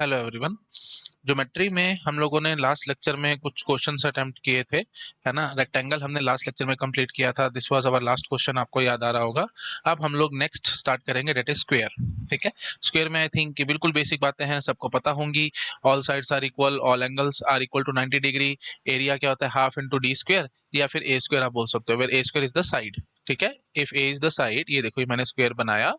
Hello everyone. Geometry में हम लोगों ने लास्ट लेक्चर में कुछ क्वेश्चंस अटेम्प्ट किए थे, है ना। रेक्टेंगल हमने लास्ट लेक्चर में कंप्लीट किया था। This was our last question, आपको याद आ रहा होगा। अब हम लोग नेक्स्ट स्टार्ट करेंगे, डेट इज स्क्वायर। ठीक है, स्क्वायर में आई थिंक कि बिल्कुल बेसिक बातें हैं, सबको पता होंगी। All sides are equal, all angles are equal to 90 degree. Area क्या होता है? हाफ इंटू डी स्क्वायर, या फिर ए स्क्वायर आप बोल सकते हो, where A square is the side. ठीक है, if A is the side, ये देखो ये मैंने स्क्वायर बनाया,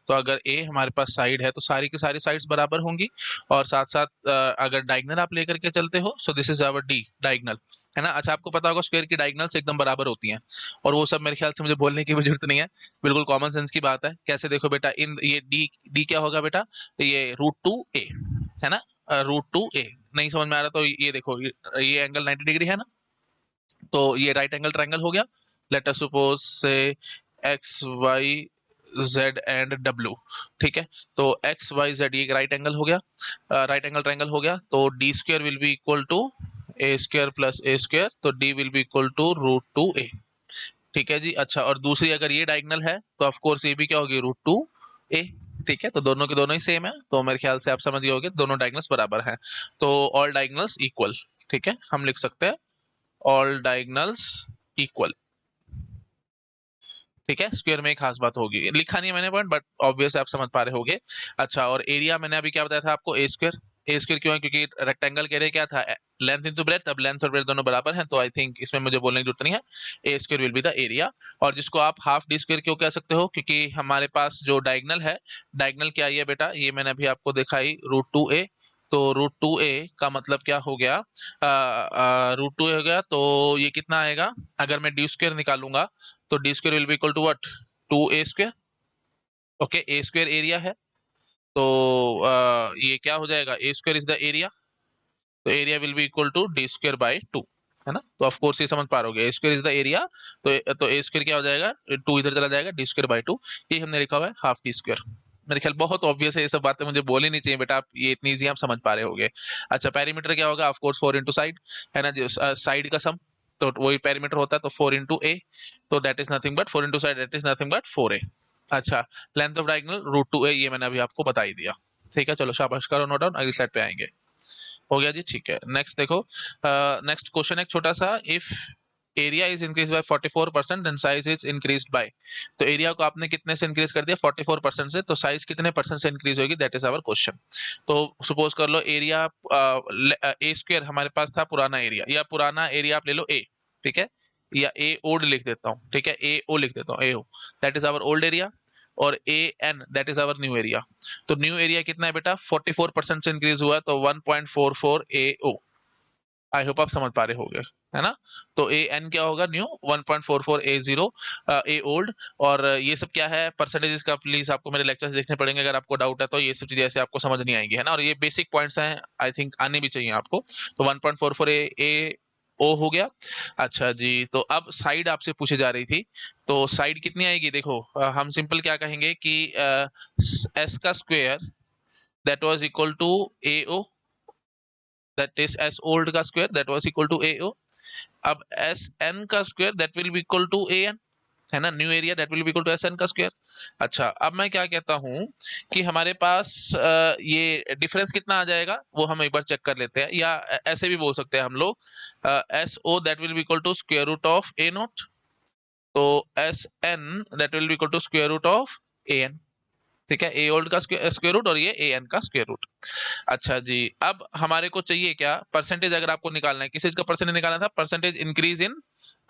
तो अगर ए हमारे पास साइड है तो सारी की सारी साइड्स बराबर होंगी। और साथ साथ अगर डायगनल आप लेकर के चलते हो, so this is our D diagonal, है ना। अच्छा, आपको पता होगा स्क्वायर की डायगनल्स एकदम बराबर होती हैं, और वो सब मेरे ख्याल से मुझे बोलने की भी जरूरत नहीं है, बिल्कुल कॉमन सेंस की बात है। कैसे? देखो बेटा, इन ये डी डी क्या होगा बेटा? ये √2a, है ना। √2a नहीं समझ में आ रहा तो ये देखो, ये एंगल 90 डिग्री है ना, तो ये राइट एंगल ट्रायंगल हो गया। लेट अस सपोज से X Y Z and W. ठीक है, तो एक्स वाई जेड ये राइट एंगल हो गया, राइट एंगल ट्रायंगल हो गया। तो D square will be equal to A square plus A square, तो D will be equal to √2a। ठीक है जी। अच्छा, और दूसरी अगर ये डायगनल है तो ऑफ कोर्स ये भी क्या होगी? √2a। ठीक है, तो दोनों के दोनों ही सेम है, तो मेरे ख्याल से आप समझ गए होगे दोनों डायगनल्स बराबर हैं, तो ऑल डायगनल्स इक्वल। ठीक है, हम लिख सकते हैं ऑल डायगनल्स इक्वल। ठीक है, स्क्वायर में एक खास बात होगी, लिखा नहीं है मैंने पॉइंट, बट ऑब्वियस आप समझ पा रहे होगे। अच्छा, और एरिया मैंने अभी क्या बताया था आपको? ए स्क्वायर। ए स्क्वायर क्यों है? क्योंकि रेक्टेंगल के लिए क्या था? Length into breadth. अब लेंथ और ब्रेथ दोनों बराबर हैं, तो आई थिंक इसमें मुझे बोलने की जरूरत नहीं है, A square will be the area. और जिसको आप हाफ डी स्क्वायर क्यों कह सकते हो? क्योंकि हमारे पास जो डायगनल है, डायगनल क्या है बेटा? ये मैंने अभी आपको दिखाई, √2a। तो √2a का मतलब क्या हो गया? √2a हो गया, तो ये कितना आएगा? अगर मैं डी स्क्वायर निकालूंगा तो D square will be equal to what? 2a square. Okay, A square area है, तो ये क्या हो जाएगा? A square is the area, तो area will be equal to D square by 2, है ना। तो ऑफ कोर्स ये समझ पा रहे हो, ए स्क्वायर इज द एरिया, तो ए स्क्वायर क्या हो जाएगा? 2 इधर चला जाएगा, डी स्क्वायर बाई 2। ये हमने लिखा हुआ है हाफ डी स्क्वायर। मेरे ख्याल बहुत ऑब्वियस है, ये सब बातें मुझे बोलनी नहीं चाहिए बेटा, आप ये इतनी इजी आप समझ पा रहे होगे। अच्छा, पेरीमीटर क्या होगा? ऑफ कोर्स 4 इंटू साइड, है ना, जो साइड का सम, तो वही पेरीमीटर होता है, तो 4 इंटू ए, तो that is nothing but 4 into side, that is nothing but 4a। अच्छा, लेंथ ऑफ डायगोनल √2a, ये मैंने अभी आपको बता ही दिया। ठीक है, चलो शाबाश, करो नोट डाउन, अगली स्लाइड पे आएंगे। हो गया जी, ठीक है। नेक्स्ट देखो, नेक्स्ट क्वेश्चन एक छोटा सा, if area is increase by 44% then size is increased by. तो एरिया को आपने कितने से इंक्रीज कर दिया? 44% से, तो साइज कितने परसेंट से इंक्रीज होगी? That is our question. तो सपोज कर लो एरिया ए स्क्वायर हमारे पास था पुराना एरिया, या पुराना एरिया आप ले लो ए, ठीक है, या ए ओल्ड लिख देता हूँ, ठीक है, ए ओ लिख देता हूँ, A O, that is our old area. और A N that is our new area. तो न्यू एरिया कितना है बेटा? 44% से इंक्रीज हुआ, तो 1.44 AO। आई होप आप समझ पा रहे होगे, है ना। तो ए एन क्या होगा? न्यू, 1.44 A0 ए ओल्ड। और ये सब क्या है? परसेंटेजेस का प्लीज आपको मेरे लेक्चर देखने पड़ेंगे, अगर आपको डाउट है तो ये सब चीजें ऐसे आपको समझ नहीं आएंगी, है ना। और ये बेसिक पॉइंट्स हैं, आई थिंक आने भी चाहिए आपको। तो 1.44 ए ओ हो गया। अच्छा जी, तो अब साइड आपसे पूछी जा रही थी, तो साइड कितनी आएगी? देखो हम सिंपल क्या कहेंगे कि एस का square that was equal to A O, that is S old का square that was equal to A O. अब एस एन का square that will be equal to A N, है ना, new area that will be equal to S N का square. अच्छा, अब मैं क्या कहता हूं कि हमारे पास ये डिफरेंस कितना आ जाएगा वो हम एक बार चेक कर लेते हैं, या ऐसे भी बोल सकते हैं हम लोग, S O that will be equal to square root of A naught, तो S N that will be equal to square root of A N. ठीक है, ए ओल्ड का स्क्वायर रूट और ये ए एन का स्क्वायर रूट। अच्छा जी, अब हमारे को चाहिए क्या? परसेंटेज अगर आपको निकालना है, किस चीज का परसेंटेज निकालना था? Percentage increase in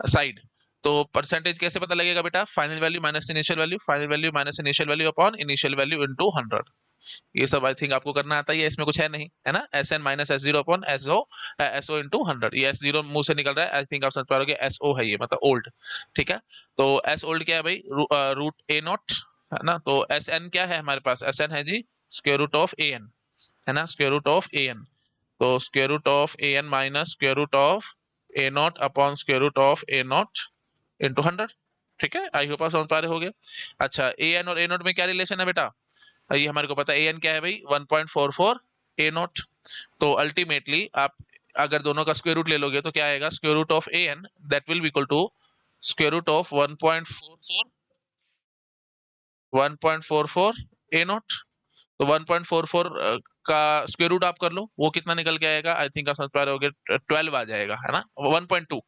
side. तो परसेंटेज कैसे पता लगेगा बेटा? Final value minus initial value, final value minus initial value upon initial value into 100। ये सब आई थिंक आपको करना आता ही है, इसमें कुछ है नहीं, है ना। S N minus S zero upon S O into 100। ये एस जीरो मुंह से निकल रहा है, आई थिंक आप समझ पा रहे हो, एस ओ है ये, मतलब ओल्ड। ठीक है, तो एस ओल्ड क्या है भाई? रूट ए नॉट, है ना। तो एस एन क्या है हमारे पास? एस एन है जी square root of A N, है ना, square root of A N. तो square root of A N minus square root of A naught upon square root of A naught into 100। ठीक है, आई होप आप समझ पा रहे होगे। अच्छा, ए एन और ए नॉट में क्या रिलेशन है बेटा? ये हमारे को पता है, ए एन क्या है भाई? 1.44 ए नॉट। तो अल्टीमेटली आप अगर दोनों का स्क्वायर रूट ले लोगे तो क्या आएगा? Square root of A N that will be equal to square root of 1.44 A naught. तो 1.44 का स्क्वायर रूट आप कर लो, वो कितना निकल के आएगा, आई थिंक आप समझ पा रहे होगे, 12 आ जाएगा, है ना। 1.2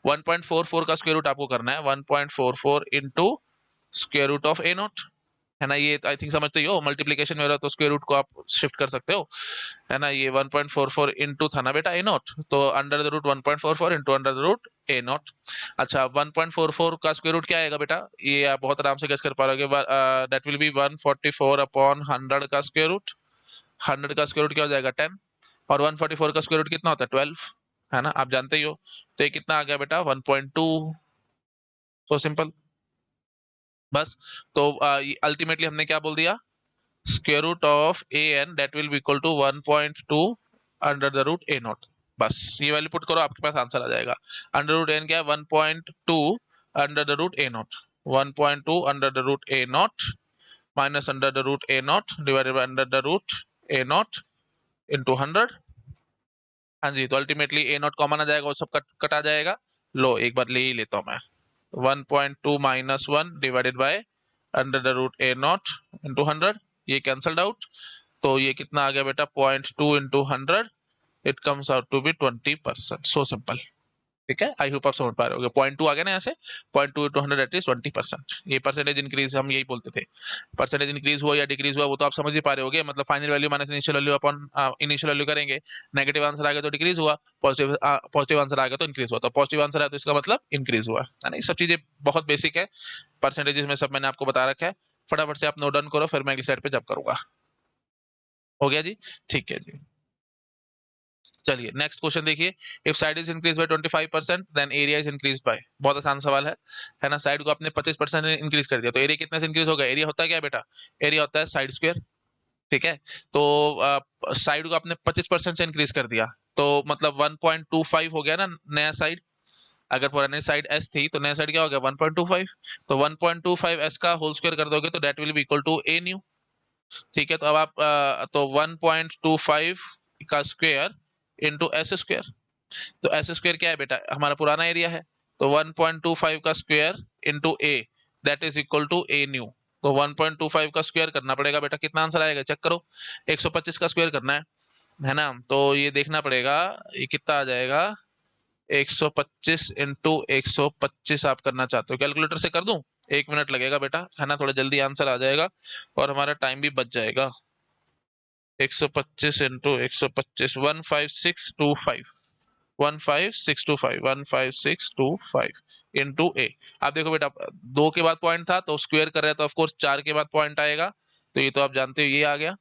1.44 का स्क्वायर रूट आपको करना है, 1.44 into square root of A naught, है ना। ये आई थिंक समझते ही हो, मल्टीप्लीकेशन में हो रहा है तो स्क्वायर रूट को आप शिफ्ट कर सकते हो, है ना। ये 1.44 इंटू था ना बेटा ए नॉट, तो under the root 1.44 into under the root A naught. अच्छा, 1.44 का स्क्वायर रूट क्या आएगा बेटा, ये आप बहुत आराम से गेस कर पा रहे हो, दैट विल बी 144 अपॉन 100 का स्क्वायर रूट। 100 का स्क्वायर रूट क्या हो जाएगा, 10, और 144 का स्क्वायर रूट कितना होता है, 12, है ना, आप जानते ही हो। तो ये कितना आ गया बेटा, 1.2। तो सिंपल, बस। तो अल्टीमेटली हमने क्या बोल दिया, square root of A N that will be equal to 1.2 under the root A naught. बस ये वैल्यू पुट करो, आपके पास आंसर आ जाएगा। अंडर रूट एन क्या है, 1.2 under the root A naught, 1.2 under the root A naught minus under the root A naught divided by under the root A naught into 100। हाँ जी, तो अल्टीमेटली ए नॉट कॉमन आ जाएगा, वो सब cut आ जाएगा। लो एक बार ले ही लेता हूँ मैं, 1.2 minus 1 divided by under the root A naught into 100, ये कैंसल्ड आउट। तो ये कितना आ गया बेटा, 0.2 into 100, it comes out to be 20%। So simple, ठीक है। आई होप आप समझ पा रहे होगे, 0.2 आ गया ना यहाँ से, 0.2 इंटू 100 दैट इज 20%। ये परसेंटेज इंक्रीज हम यही बोलते थे, परसेंटेज इंक्रीज हुआ या डिक्रीज हुआ वो तो आप समझ ही पा रहे होगे, मतलब final value minus initial value upon initial value करेंगे, नेगेटिव आंसर आ गया तो डिक्रीज हुआ, पॉजिटिव आंसर आ गया तो इंक्रीज हुआ, तो पॉजिटिव आंसर आया तो इसका मतलब इंक्रीज हुआ, है ना। ये सब चीजें बहुत बेसिक है, परसेंटेजेस में सब मैंने आपको बता रखा है। फटाफट से आप नोट डाउन करो, फिर मैं अगली स्लाइड पे जब करूंगा। हो गया जी, ठीक है जी। चलिए नेक्स्ट क्वेश्चन देखिए, if side is increase by 25% then area is increase by. बहुत आसान सवाल है ना। साइड को आपने 25% इंक्रीज कर दिया तो एरिया कितने से इंक्रीज होगा, एरिया होता है क्या बेटा, एरिया होता है साइड स्क्वायर, ठीक है। तो साइड को आपने 25% से इंक्रीज कर दिया तो मतलब 1.25 हो गया ना नया साइड। अगर पुरानी साइड एस थी तो नया साइड क्या हो गया, 1.25। तो 1.25 एस का होल स्क्वायर कर दोगे तो that will be equal to A new, ठीक है। तो अब आप तो 1.25 का स्क्वायर इंटू एस स्क्वायर, तो एस स्क्वायर क्या है बेटा, हमारा पुराना एरिया है, तो 1.25 का square into A that is equal to A new. तो 1.25 का स्क्वायर करना पड़ेगा बेटा, कितना आंसर आएगा चेक करो, 125 का स्क्वायर करना है ना। तो ये देखना पड़ेगा ये कितना आ जाएगा, 125 इंटू 125 आप करना चाहते हो, कैलकुलेटर से कर दूं, 1 मिनट लगेगा बेटा, है ना, थोड़ा जल्दी आंसर आ जाएगा और हमारा टाइम भी बच जाएगा। 125 इंटू 125, 15625, 15625, 15625 इंटू ए। आप देखो बेटा, 2 के बाद पॉइंट था तो स्क्वायर कर रहे हैं तो ऑफकोर्स 4 के बाद पॉइंट आएगा, तो ये तो आप जानते हो, ये आ गया।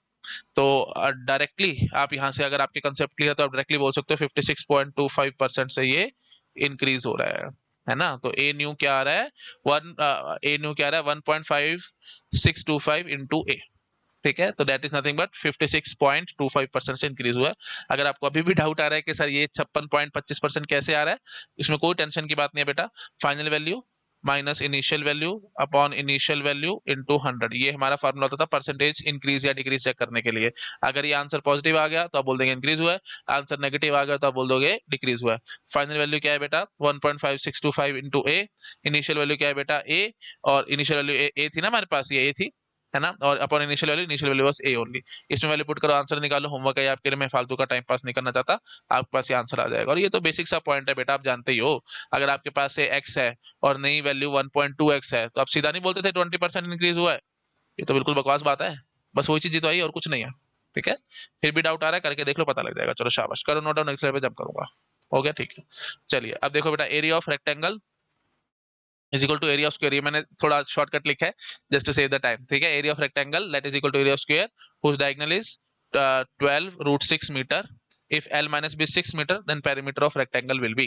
तो डायरेक्टली आप यहाँ से अगर आपके कंसेप्ट क्लियर तो आप डायरेक्टली बोल सकते हो 56.25% से ये इंक्रीज हो रहा है ना। तो ए न्यू क्या आ रहा है, ए न्यू क्या आ रहा है, 1.5625 इंटू ए, ठीक है। तो दैट इज नथिंग बट 56.25% से इंक्रीज हुआ है। अगर आपको अभी भी डाउट आ रहा है कि सर ये 56.25% कैसे आ रहा है, इसमें कोई टेंशन की बात नहीं है बेटा। Final value minus initial value upon initial value into 100, ये हमारा फार्मूला होता था परसेंटेज इंक्रीज या डिक्रीज चेक करने के लिए। अगर ये आंसर पॉजिटिव आ गया तो आप बोल देंगे इंक्रीज हुआ है, आंसर नेगेटिव आ गया तो आप बोल दोगे डिक्रीज हुआ है। फाइनल वैल्यू क्या है बेटा, 1.5625 इंटू ए, इनिशियल वैल्यू क्या है बेटा ए, और इनिशियल वैल्यू ए थी ना हमारे पास, ये ए थी, है ना, और अपॉन इनिशियल वैल्यू बस ए ओनली। इसमें वैल्यू पुट करो, आंसर निकालो, होमवर्क है आपके लिए, मैं फालतू का टाइम पास नहीं करना चाहता, आपके पास ये आंसर आ जाएगा। और ये तो बेसिक सा पॉइंट है बेटा, आप जानते ही हो, अगर आपके पास से एक्स है और नई वैल्यू 1.2x है तो आप सीधा नहीं बोलते थे 20% इंक्रीज हुआ है, ये तो बिल्कुल बकवास बात है। बस वही चीज तो आई और कुछ नहीं है, ठीक है। फिर भी डाउट आ रहा है, करके देख लो, पता लग जाएगा। चलो शाबाश, करो नोट डाउन, नेक्स्ट स्लाइड पे जब करूंगा। हो गया, ठीक है। चलिए अब देखो बेटा, area of rectangle is equal to area of square, ये मैंने थोड़ा शॉर्टकट लिखा है just to save the time, ठीक है। Area of rectangle that is equal to area of square whose diagonal is 12√6 metre, if L minus B 6 metre then perimeter of rectangle will be,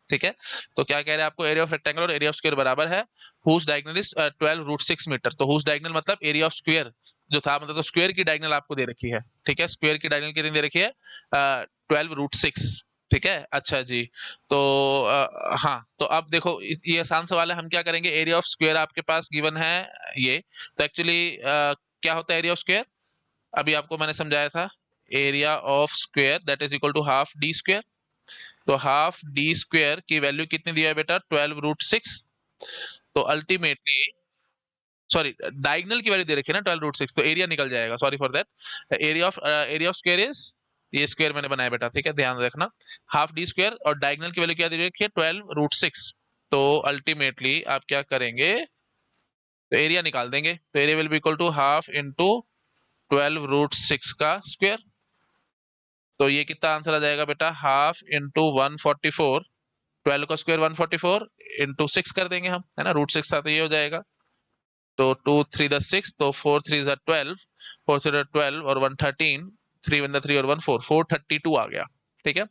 ठीक है। तो क्या कह रहे हैं आपको, एरिया ऑफ रेक्टेंगल और एरिया ऑफ स्क्वायर बराबर है, हुज डायगोनल इज 12√6 मीटर। तो हुज डायगोनल मतलब एरिया ऑफ स्क्वायर जो था, मतलब तो स्क्वायर की डायगोनल आपको दे रखी है, ठीक है। स्क्वायर की डायगोनल कितनी दे रखी है, 12√6, ठीक है। अच्छा जी, तो हाँ, तो अब देखो ये आसान सवाल है, हम क्या करेंगे, एरिया ऑफ स्क्वायर आपके पास गिवन है ये, तो एक्चुअली क्या होता है एरिया ऑफ स्क्वायर, अभी आपको मैंने समझाया था, area of square that is equal to half D square. तो हाफ डी स्क्वायर की वैल्यू कितनी दिया है बेटा, 12√6। तो अल्टीमेटली सॉरी डायगोनल की वैल्यू दे रखी है ना 12√6, तो एरिया निकल जाएगा, sorry for that. Area of square is, ये स्क्वायर मैंने बनाया बेटा, ठीक है, ध्यान रखना, हाफ डी स्क्वायर, और डायगोनल की वैल्यू क्या दे रखी है 12√6। तो अल्टीमेटली आप क्या करेंगे, तो एरिया निकाल देंगे, तो area will be equal to half into 12√6 का स्क्वायर। तो ये कितना आंसर आ जाएगा बेटा, हाफ इंटू 144, 12 का स्क्वायर 144 इंटू 6 कर देंगे हम, है ना, √6 था तो ये हो जाएगा। तो 2 3 द 6, तो 4 3 ज़ा 12, 4 3 12 और 1 13, 3 1 3 और 1 4, 432 आ गया, ठीक है।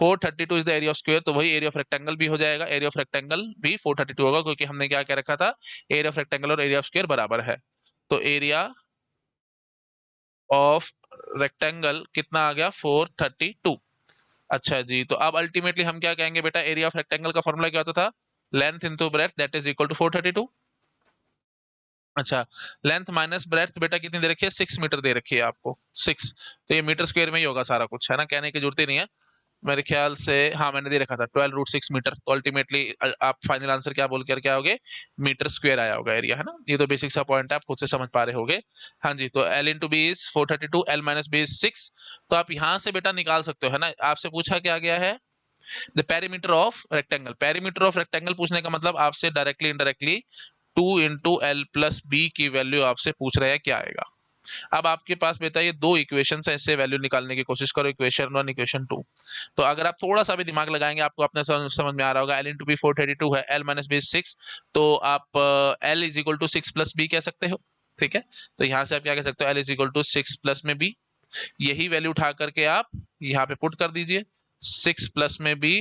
432 is the area of square, तो वही एरिया ऑफ रेक्टेंगल भी हो जाएगा, एरिया ऑफ रेक्टेंगल भी 432 होगा, क्योंकि हमने क्या कह रखा था, एरिया ऑफ रेक्टेंगल और एरिया ऑफ स्क्वायर बराबर है। तो एरिया ऑफ रेक्टेंगल कितना आ गया, 432। अच्छा जी, तो अब अल्टीमेटली हम क्या कहेंगे बेटा, एरिया ऑफ रेक्टेंगल का फॉर्मूला क्या होता था, length into breadth that is equal to 432। अच्छा, लेंथ माइनस ब्रेड्थ बेटा कितनी दे रखी है, 6 मीटर दे रखी है आपको, 6, तो ये मीटर स्क्वायर में ही होगा सारा कुछ, है ना, कहने की जरूरत ही नहीं है मेरे ख्याल से। हाँ मैंने दे रखा था 12√6 मीटर, तो अल्टीमेटली आप फाइनल आंसर क्या बोल कर क्या होगे, मीटर स्क्वायर आया होगा एरिया, है ना। ये तो बेसिक सा पॉइंट है, आप खुद से समझ पा रहे होगे। हाँ जी, तो L into B is 432, L minus B is 6। तो आप यहाँ से बेटा निकाल सकते हो, है ना, आपसे पूछा क्या गया है, the perimeter of rectangle. Perimeter of rectangle पूछने का मतलब आपसे directly indirectly 2 into L plus B की वैल्यू आपसे पूछ रहे हैं, क्या आएगा। अब आपके पास बेटा ये दो इक्वेशन है, इससे वैल्यू निकालने की कोशिश करो, इक्वेशन 1 इक्वेशन 2। तो अगर आप थोड़ा सा भी दिमाग लगाएंगे आपको अपने समझ में आ रहा होगा, एल इंटू बी 432 है, एल माइनस बी 6, तो आप L is equal to 6 plus B कह सकते हो, ठीक है। तो यहाँ से आप क्या कह सकते हो, L is equal to 6 plus में बी, यही वैल्यू उठा करके आप यहाँ पे पुट कर दीजिए, 6 प्लस में B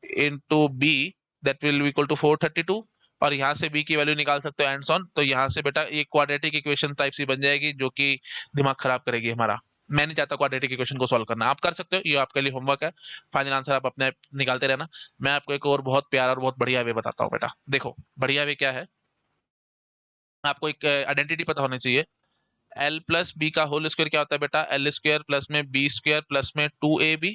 into B that will equal to 432, और यहाँ से b की वैल्यू निकाल सकते हो एंड ऑन। तो यहाँ से बेटा एक क्वाड्रेटिक इक्वेशन टाइप सी बन जाएगी, जो कि दिमाग खराब करेगी हमारा। मैं नहीं चाहता क्वाड्रेटिक इक्वेशन को सॉल्व करना, आप कर सकते हो, ये आपके लिए होमवर्क है, फाइनल आंसर आप अपने निकालते रहना। मैं आपको एक और बहुत प्यारा और बहुत बढ़िया वे बताता हूँ बेटा, देखो बढ़िया वे क्या है, आपको एक आइडेंटिटी पता होनी चाहिए। एल प्लस बी का होल स्क्वायर क्या होता है बेटा, एल स्क्वायर प्लस में बी स्क्वायर प्लस में 2ab,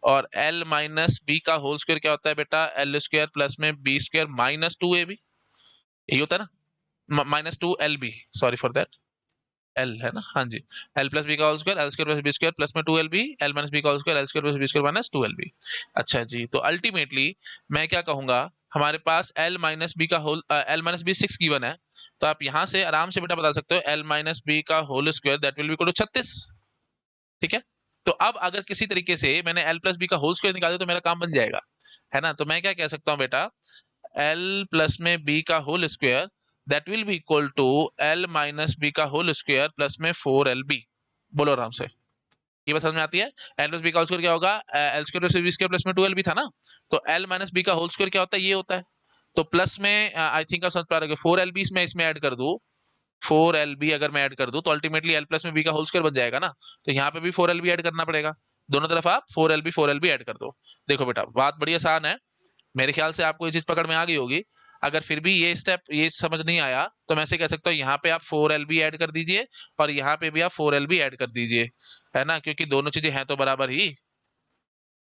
और एल माइनस बी का होल स्क्वायर क्या होता है बेटा, एल स्क्वायर प्लस में बी स्क्वायर माइनस 2ab, यही होता है ना, minus 2lb, sorry for that, L है ना, हाँ जी, एल प्लस बी का whole square, L square plus B square plus में 2lb, एल माइनस बी का whole square, L square plus B square minus 2lb। अच्छा जी, तो अल्टीमेटली मैं क्या कहूंगा, हमारे पास एल माइनस बी का whole, L minus B 6 given है, तो आप यहां से आराम से बेटा बता सकते हो एल माइनस बी का whole square that will be equal to 36, ठीक है। तो अब अगर किसी तरीके से मैंने एल प्लस बी का होल स्क्वायर निकाल दिया तो मेरा काम बन जाएगा, है ना। तो मैं क्या कह सकता हूँ बेटा, एल प्लस में बी का whole square that will be equal to L minus B का होल स्क्वायर प्लस में 4lb। बोलो आराम से, ये बात समझ में आती है। एल प्लस बी का होल स्क्वायर क्या होगा, L square plus B square plus में 2lb था ना, तो एल माइनस बी का होल स्क्वायर क्या होता है, ये होता है। तो प्लस में आई थिंक आप समझ पा रहे हो, 4lb में इसमें ऐड कर दूं, 4lb अगर मैं ऐड कर दूं तो अल्टीमेटली एल प्लस में बी का होल स्क्वायर बन जाएगा ना, तो यहाँ पे भी 4lb ऐड करना पड़ेगा, दोनों तरफ आप 4lb ऐड कर दो। देखो बेटा बात बड़ी आसान है, मेरे ख्याल से आपको ये चीज पकड़ में आ गई होगी। अगर फिर भी ये स्टेप ये समझ नहीं आया तो मैं ऐसे कह सकता हूँ, यहाँ पे आप 4lb ऐड कर दीजिए और यहाँ पे भी आप 4lb ऐड कर दीजिए, है ना, क्योंकि दोनों चीजें हैं तो बराबर ही,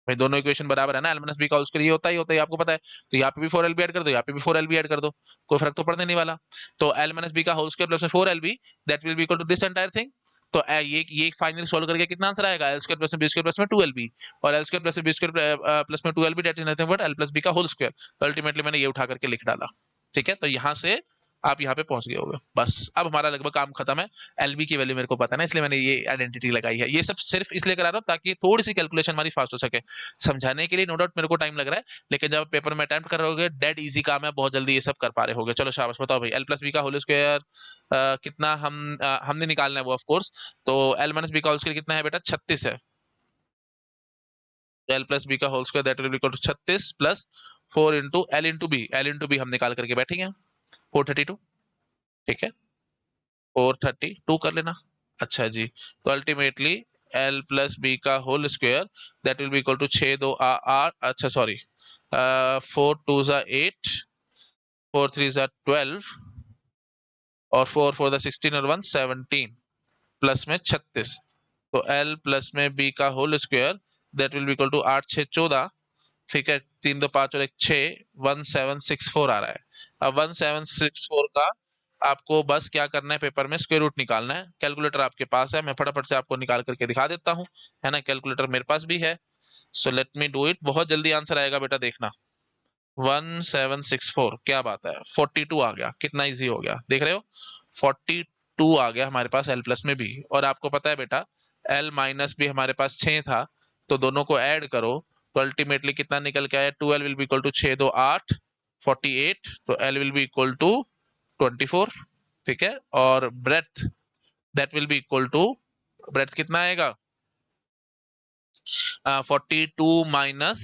भाई दोनों इक्वेशन बराबर है ना, एल माइनस बी का होल स्क्वायर ये होता है आपको पता है, तो यहाँ पे भी 4lb ऐड कर दो, यहाँ पे भी 4lb ऐड कर दो, कोई फर्क तो पड़ने नहीं वाला। तो एल माइनस बी का होल स्क्वायर प्लस में 4lb that will be equal to this entire thing. तो ये फाइनली सोल्व करके कितना आंसर आएगा, एल स्क्वायर प्लस में बी स्क्वायर प्लस में 2lb, और L square plus B square plus में 2lb that is nothing but L plus B का होल स्क्वायर। तो अल्टीमेटली मैंने ये उठा करके लिख डाला, ठीक है। तो यहाँ से आप यहाँ पे पहुंच गए होगे, बस अब हमारा लगभग काम खत्म है। एलबी की वैल्यू मेरे को पता है ना, इसलिए मैंने ये आइडेंटिटी लगाई है, ये सब सिर्फ इसलिए करा रहा हूँ ताकि थोड़ी सी कैलकुलेशन हमारी फास्ट हो सके। समझाने के लिए नो डाउट मेरे को टाइम लग रहा है, लेकिन जब पेपर में अटेम्प्ट कर रहे हो डेड इजी काम है, बहुत जल्दी ये सब कर पा रहे होगे। चलो शाबाश, बताओ भाई एल प्लस बी का होल स्क्वायर कितना हमने निकालना है वो ऑफ कोर्स, तो एल माइनस बी का होल स्क्वायर कितना है बेटा, 36 है। एल प्लस बी का whole square that will equal to 36 plus 4 into L into B हम निकाल करके बैठेंगे 432, ठीक है, 432 कर लेना। अच्छा जी, तो अल्टीमेटली एल प्लस बी का whole square that will be equal to 6 2 8, अच्छा सॉरी 4 2 ज़ा 8, 4 3 ज़ा 12, और 4 4 ज़ा 16 और 1 17 प्लस में 36। तो एल प्लस में बी का whole square that will be equal to 8 6 14, ठीक है, 3 2 5 और 1 6, 1764 आ रहा है। अब 1764 का आपको बस क्या करना है, पेपर में स्क्वायर रूट निकालना है। कैलकुलेटर आपके पास है, मैं फटाफट से आपको निकाल करके दिखा देता हूँ, है ना। कैलकुलेटर मेरे पास भी है, so let me do it. बहुत जल्दी आंसर आएगा बेटा, देखना। 1764, क्या बात है, 42 आ गया, कितना इजी हो गया, देख रहे हो। 42 आ गया हमारे पास एल प्लस में भी। और आपको पता है बेटा, एल माइनस भी हमारे पास 6 था, तो दोनों को ऐड करो तो अल्टीमेटली कितना निकल के आया, 12 विल बी इक्वल टू 6 2 8, 48, तो l will be equal to 24, ठीक है। और breadth, that will be equal to, breadth कितना आएगा, 42 माइनस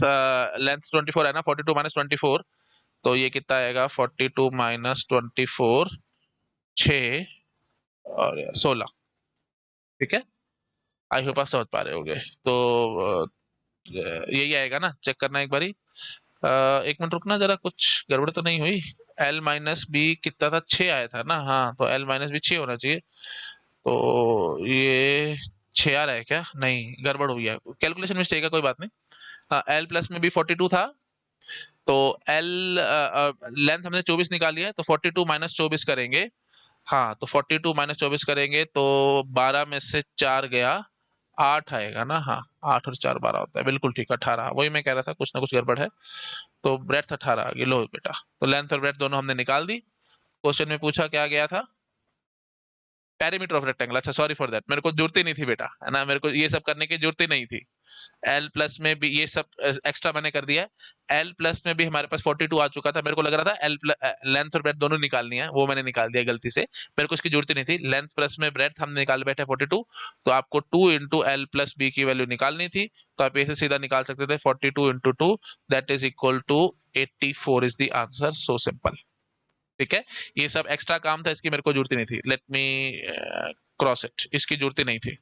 लेंथ 24 है ना, 42 माइनस 24, तो ये कितना आएगा, 42 माइनस 24, 6 और 16, ठीक है। आई होप आप समझ पा रहे होगे। तो यही आएगा ना, चेक करना एक बारी। एक मिनट रुकना जरा, कुछ गड़बड़ तो नहीं हुई। एल माइनस बी कितना था, 6 आया था ना, हाँ, तो एल माइनस बी 6 होना चाहिए। तो ये 6 आ रहा है क्या, नहीं, गड़बड़ हुई है, कैलकुलेशन मिस्टेक है, कोई बात नहीं। हाँ, एल प्लस में भी 42 था, तो एल लेंथ हमने 24 निकाली है, तो 42 माइनस 24 करेंगे। हाँ, तो 42 माइनस 24 करेंगे तो 12 में से 4 गया, 8 आएगा ना, हाँ, 8 और 4 12 होता है, बिल्कुल ठीक, 18, वही मैं कह रहा था, कुछ ना कुछ गड़बड़ है। तो ब्रेथ 18 आ गई, लो बेटा। तो लेंथ और ब्रेथ दोनों हमने निकाल दी। क्वेश्चन में पूछा क्या गया था, पेरीमीटर ऑफ रेक्टेंगल। अच्छा, सॉरी फॉर दैट, मेरे को जरूरत ही नहीं थी बेटा, है ना, मेरे को ये सब करने की जरूरत ही नहीं थी। एल प्लस में भी ये सब एक्स्ट्रा मैंने कर दिया है। एल प्लस में भी हमारे पास 42 आ चुका था, मेरे को लग रहा था एल लेंथ और ब्रेथ दोनों निकालनी है, वो मैंने निकाल दिया गलती से, मेरे को इसकी जरूरत ही नहीं थी। लेंथ प्लस में ब्रेथ हम निकाल बैठे 42, तो आपको 2 इंटू एल प्लस बी की वैल्यू निकालनी थी, तो आप ऐसे सीधा निकाल सकते थे, 42 into 2 that is equal to 84 is the answer, so simple, ठीक है। ये सब एक्स्ट्रा काम था, इसकी मेरे को जरूरत ही नहीं थी, लेट मी क्रॉस इट, इसकी जरूरत ही नहीं थी,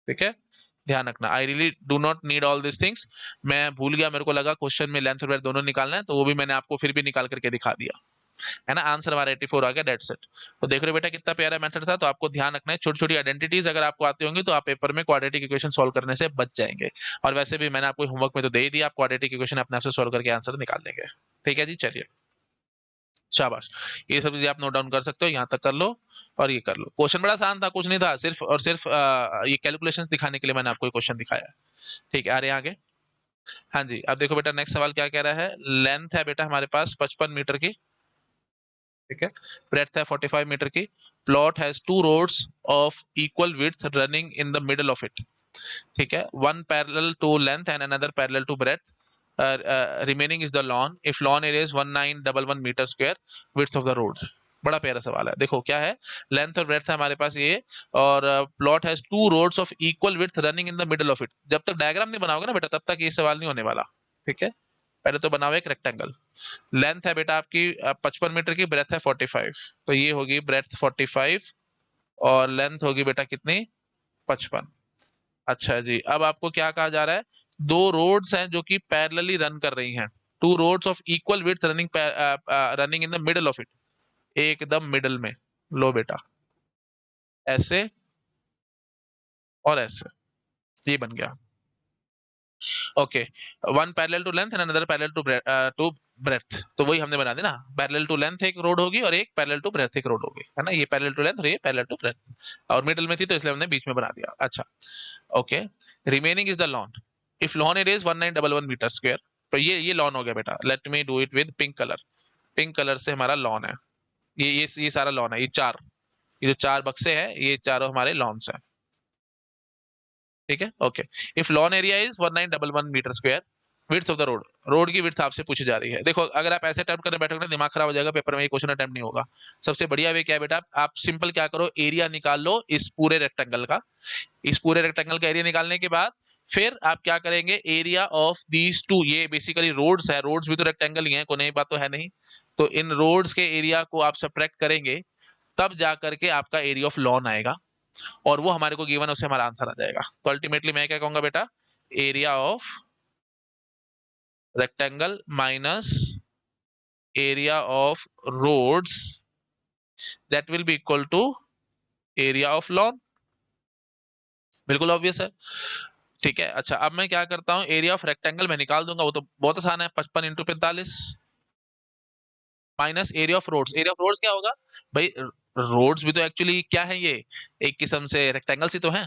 ठीक है। ध्यान रखना, I really do not need all this things. मैं भूल गया, मेरे को लगा क्वेश्चन में लेंथ और ब्रेथ दोनों निकालना है, तो वो भी मैंने आपको फिर भी निकाल करके दिखा दिया, है ना। आंसर हमारा 84 आ गया, डेट्स इट। तो देख रहे हो बेटा कितना प्यारा मेथड था। तो आपको ध्यान रखना है, छोटी छोटी आइडेंटिटीज अगर आपको आती होंगी तो आप पेपर में क्वाड्रेटिक इक्वेशन सॉल्व करने से बच जाएंगे। और वैसे भी मैंने आपको होमवर्क में तो दे ही दिया, आप क्वाड्रेटिक इक्वेशन अपने आप से सॉल्व करके आंसर निकाल लेंगे, ठीक है जी, चलिए, शाबाश। ये सब चीजें आप नोट डाउन कर सकते हो, यहाँ तक कर लो और ये कर लो। क्वेश्चन बड़ा आसान था, कुछ नहीं था, सिर्फ और सिर्फ ये कैलकुलेशंस दिखाने के लिए मैंने आपको क्वेश्चन दिखाया है, ठीक है। आ रहे हैं आगे। हाँ जी, अब देखो बेटा, नेक्स्ट सवाल क्या कह रहा है। लेंथ है बेटा हमारे पास 55 मीटर की, ठीक है। ब्रेड्थ है 45 मीटर की। Plot has two roads of equal width running in the middle of it, ठीक है। One parallel to length and another parallel to breadth, remaining is the lawn if lawn area is 1911 metre square, width of the road। बड़ा प्यारा सवाल है, देखो क्या है, length और ब्रेड्थ है हमारे पास ये, और plot has two roads of equal width running in the middle of it. जब तक डायग्राम नहीं बनाओगे ना बेटा, तब तक ये सवाल नहीं होने वाला, ठीक है। पहले तो बनाओ एक रेक्टेंगल। लेंथ है बेटा आपकी 55 मीटर की, ब्रेथ है 45, तो ये होगी ब्रेथ 45 और लेंथ होगी बेटा कितनी, 55। अच्छा जी, अब आपको क्या कहा जा रहा है, दो रोड्स हैं जो कि पैरेलली रन कर रही हैं, two roads of equal width running running in the middle of it, एकदम मिडल में। लो बेटा, ऐसे और ऐसे, ये बन गया, okay. One parallel to length and another parallel to breadth, तो वही हमने बना दी ना, पैरेलल टू लेंथ एक रोड होगी और एक पैरेलल टू ब्रेथ एक रोड होगी, है ना। ये पैरेलल टू लेंथ और ये पैरेलल टू ब्रेथ, और मिडल में थी तो इसलिए हमने बीच में बना दिया। अच्छा, okay. Remaining is the lawn if lawn area is 1911 metre square, तो ये लॉन हो गया बेटा। Let me do it with pink colour, pink colour से हमारा लॉन है, ये सारा लॉन है, ये चार, ये जो चार बक्से हैं ये चारों हमारे लॉन्स हैं, ठीक है, okay. If lawn area is 1911 metre square, width of the road, road की विड्थ आपसे पूछी जा रही है। देखो अगर आप ऐसे अटेम्प्ट करने बैठोगे ना, दिमाग खराब हो जाएगा, पेपर में ये क्वेश्चन अटेम्प्ट नहीं होगा। सबसे बढ़िया वे क्या है बेटा, आप सिंपल क्या करो, एरिया निकाल लो इस पूरे रेक्टेंगल का। इस पूरे रेक्टेंगल का एरिया निकालने के बाद फिर आप क्या करेंगे, एरिया ऑफ दीज टू, ये बेसिकली रोड्स है, रोड्स भी तो रेक्टेंगल ही है, कोई नई बात तो है नहीं। तो इन रोड्स के एरिया को आप सब्ट्रैक्ट करेंगे, तब जा करके आपका एरिया ऑफ लॉन आएगा, और वो हमारे को गिवन है, उससे हमारा आंसर आ जाएगा। तो अल्टीमेटली मैं क्या कहूंगा बेटा, area of rectangle minus area of roads, that will be equal to area of lawn. बिल्कुल ऑब्वियस है, ठीक है। अच्छा, अब मैं क्या करता हूं, एरिया ऑफ रेक्टेंगल में निकाल दूंगा, वो तो बहुत आसान है, 55 into 45, minus area of roads. Area of roads क्या होगा भाई, रोड्स भी तो एक्चुअली क्या है, ये एक किस्म से रेक्टेंगल्स ही तो है।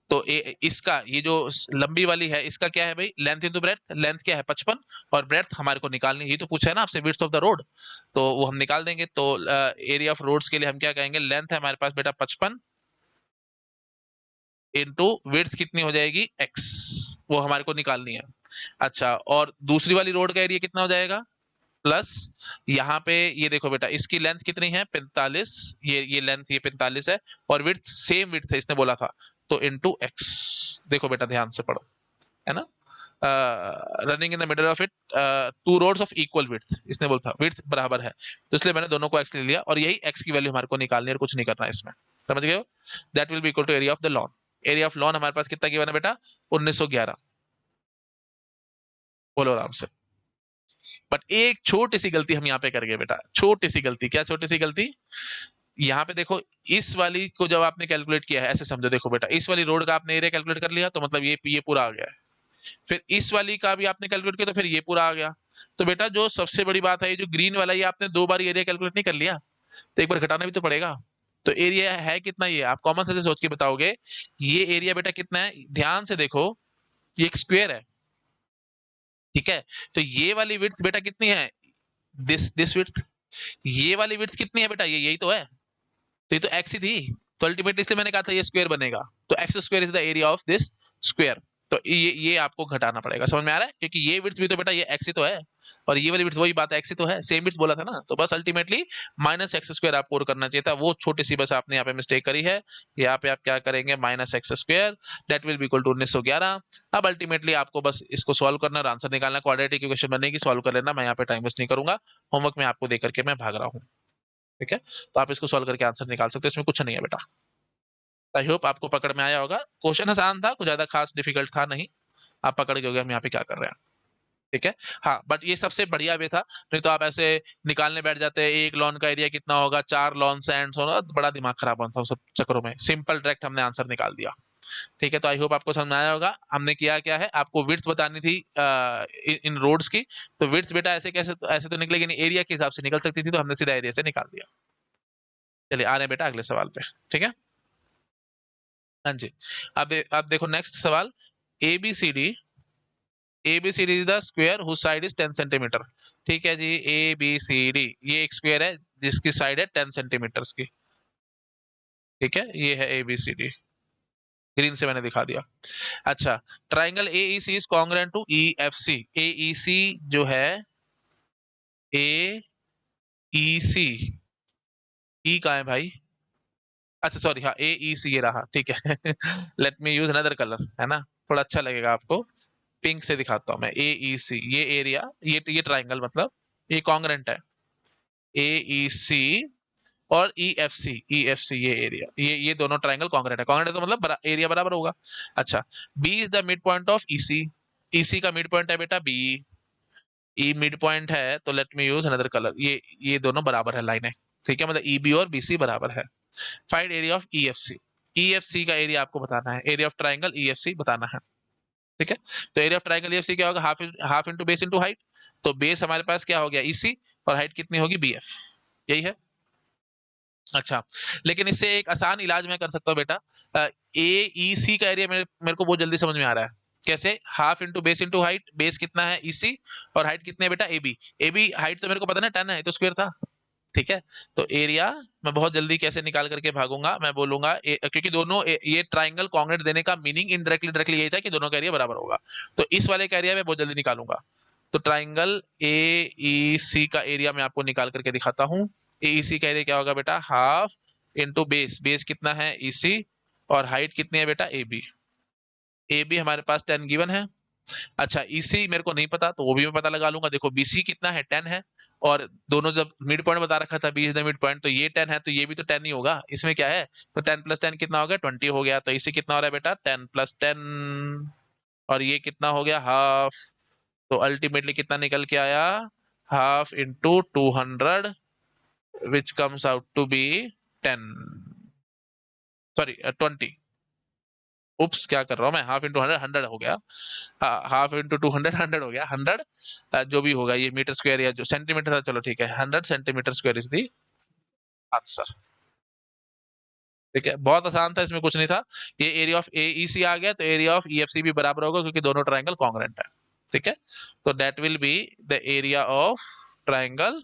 तो इसका ये जो लंबी वाली है इसका क्या है भाई, लेंथ इंटू ब्रेड्थ। लेंथ क्या है 55 और ब्रेड्थ हमारे को निकालनी है, ये तो पूछा है ना आपसे, विड्थ ऑफ द रोड, तो वो हम निकाल देंगे। तो एरिया ऑफ रोड्स के लिए हम क्या कहेंगे, लेंथ है हमारे पास बेटा 55 इंटू विड्थ कितनी हो जाएगी x, वो हमारे को निकालनी है। अच्छा, और दूसरी वाली रोड का एरिया कितना हो जाएगा, प्लस यहाँ पे ये देखो बेटा इसकी लेंथ कितनी है 45, ये लेंथ ये 45 है और विड्थ सेम विड्थ है इसने बोला था, तो इनटू x। देखो बेटा ध्यान से पढ़ो, है ना, running in the middle of it two roads of equal width, इसने बोला था विड्थ बराबर है, तो इसलिए मैंने दोनों को x ले लिया और यही x की वैल्यू हमारे को निकालनी है और कुछ नहीं करना है इसमें, समझ गए हो। That will be equal to area of the lawn. Area of lawn हमारे पास कितना गिवन है बेटा 1911, बोलो आराम से। बट एक छोटी सी गलती हम यहाँ पे कर गए बेटा, छोटी सी गलती, क्या छोटी सी गलती, यहाँ पे देखो इस वाली को जब आपने कैलकुलेट किया है ऐसे समझो, देखो बेटा इस वाली रोड का आपने एरिया कैलकुलेट कर लिया तो मतलब ये पूरा आ गया है, फिर इस वाली का भी आपने कैलकुलेट किया तो फिर ये पूरा आ गया। तो बेटा जो सबसे बड़ी बात है, ये जो ग्रीन वाला ये आपने 2 बार एरिया कैलकुलेट नहीं कर लिया, तो एक बार घटाना भी तो पड़ेगा। तो एरिया है कितना, ये आप कॉमन सेंस से सोच के बताओगे, ये एरिया बेटा कितना है, ध्यान से देखो ये एक स्क्वायर है, ठीक है, तो ये वाली विड्थ बेटा कितनी है, दिस विड्थ, ये वाली विड्थ कितनी है बेटा, ये यही तो है, तो ये तो एक्स ही थी, तो अल्टीमेटली इसलिए मैंने कहा था ये स्क्वायर बनेगा, तो x square is the area of this square. तो ये आपको घटाना पड़ेगा, समझ में आ रहा है, क्योंकि ये विड्थ भी तो बेटा ये एक्स ही तो है और ये वाली विड्थ वही बात है एक्स ही तो है, सेम विड्थ बोला था ना, तो बस अल्टीमेटली माइनस एक्स स्क्वायर आपको और करना चाहिए था, वो छोटी सी बस आपने यहाँ पे मिस्टेक करी है। यहाँ पे आप क्या करेंगे, minus x square that will be equal to 1911। अब अल्टीमेटली आपको बस इसको सॉल्व करना और आंसर निकालना, क्वाड्रेटिक इक्वेशन बनेगी, सॉल्व कर लेना, मैं यहाँ पे टाइम वेस्ट नहीं करूंगा, होमवर्क में आपको देकर के मैं भाग रहा हूँ, ठीक है, तो आप इसको सॉल्व करके आंसर निकाल सकते हो, इसमें कुछ नहीं है बेटा। आई होप आपको पकड़ में आया होगा, क्वेश्चन आसान था, कुछ ज्यादा खास डिफिकल्ट था नहीं, आप पकड़ गए होगे हम यहाँ पे क्या कर रहे हैं, ठीक है। हाँ बट ये सबसे बढ़िया वे था, नहीं तो आप ऐसे निकालने बैठ जाते हैं एक लॉन का एरिया कितना होगा, 4 लॉन एंड होना, बड़ा दिमाग खराब होता है सब चक्करों में, सिंपल डायरेक्ट हमने आंसर निकाल दिया, ठीक है। तो आई होप आपको समझ में आया होगा, हमने किया क्या है, आपको विड्थ बतानी थी इन रोड्स की, तो विड्थ बेटा ऐसे कैसे, तो ऐसे तो निकलेगी नहीं, एरिया के हिसाब से निकल सकती थी, तो हमने सीधा एरिया से निकाल दिया। चलिए आ रहे हैं बेटा अगले सवाल पे, ठीक है, हाँ जी। अब देखो नेक्स्ट सवाल, ABCD ABCD is the square whose side is 10 centimetre, ठीक है जी, ABCD ये एक स्क्वायर है जिसकी साइड है 10 सेंटीमीटर की, ठीक है, ये है ABCD, ग्रीन से मैंने दिखा दिया। अच्छा, triangle AEC is congruent to EFC, AEC जो है AEC, E कहाँ है भाई, अच्छा सॉरी, हाँ AEC ये रहा, ठीक है let me use another colour, है ना, थोड़ा अच्छा लगेगा आपको, पिंक से दिखाता हूँ मैं, AEC ये एरिया, ये ट्राइंगल मतलब ये कॉन्ग्रेंट है, AEC और EFC ये एरिया, ये दोनों ट्राइंगल कॉन्ग्रेंट है, कॉन्ग्रेंट तो मतलब एरिया बराबर होगा। अच्छा, B is the mid point of EC, EC का मिड पॉइंट है बेटा B, E मिड पॉइंट है, तो let me use another colour, ये दोनों बराबर है लाइनें, ठीक है, मतलब EB और BC बराबर है। Find area of EFC, EFC का एरिया आपको बताना है, एरिया ऑफ ट्राइंगल EFC बताना है, ठीक है। तो एरिया ऑफ ट्राइंगल EFC क्या होगा, half into base into height, तो बेस हमारे पास क्या हो गया EC और हाइट कितनी होगी BF, यही है। अच्छा, लेकिन इससे एक आसान इलाज मैं कर सकता हूँ बेटा, AEC का एरिया मेरे को बहुत जल्दी समझ में आ रहा है, कैसे, हाफ इंटू हाइट, बेस कितना है EC और हाइट कितनी है बेटा AB हाइट तो मेरे को पता ना 10 है, तो स्क्वायर था, ठीक है। तो एरिया मैं बहुत जल्दी कैसे निकाल करके भागूंगा, मैं बोलूंगा क्योंकि दोनों ये ट्राइंगल कॉन्ग्रेंट देने का मीनिंग इनडायरेक्टली डायरेक्टली यही था कि दोनों का एरिया बराबर होगा, तो इस वाले का एरिया मैं बहुत जल्दी निकालूंगा। तो ट्राइंगल AEC का एरिया मैं आपको निकाल करके दिखाता हूँ। AEC का एरिया क्या होगा बेटा, हाफ इंटू बेस कितना है EC और हाइट कितनी है बेटा AB हमारे पास 10 गिवन है। अच्छा, EC मेरे को नहीं पता, तो वो भी मैं पता लगा लूंगा, देखो BC कितना है 10 है, और दोनों जब मिड पॉइंट बता रखा था B is the mid point, तो ये 10 है तो ये भी तो 10 ही होगा, इसमें क्या है, तो 10 प्लस 10 कितना हो गया 20 हो गया, तो EC कितना हो रहा है बेटा 10 प्लस 10, और ये कितना हो गया हाफ, तो अल्टीमेटली कितना निकल के आया, half into 200 which comes out to be 10, sorry 20, oops, क्या कर रहा हूँ मैं, हाफ इंटू 100 100 हो गया, हाफ इंटू 200 100 हो गया, 100 जो भी होगा ये मीटर स्क्वायर या जो सेंटीमीटर था, चलो ठीक है, 100 centimetre square is the answer. ठीक है, बहुत आसान था, इसमें कुछ नहीं था। ये एरिया ऑफ AEC आ गया तो एरिया ऑफ EFC भी बराबर होगा क्योंकि दोनों ट्रायंगल कॉन्ग्रुएंट है। ठीक है, तो that will be the area of triangle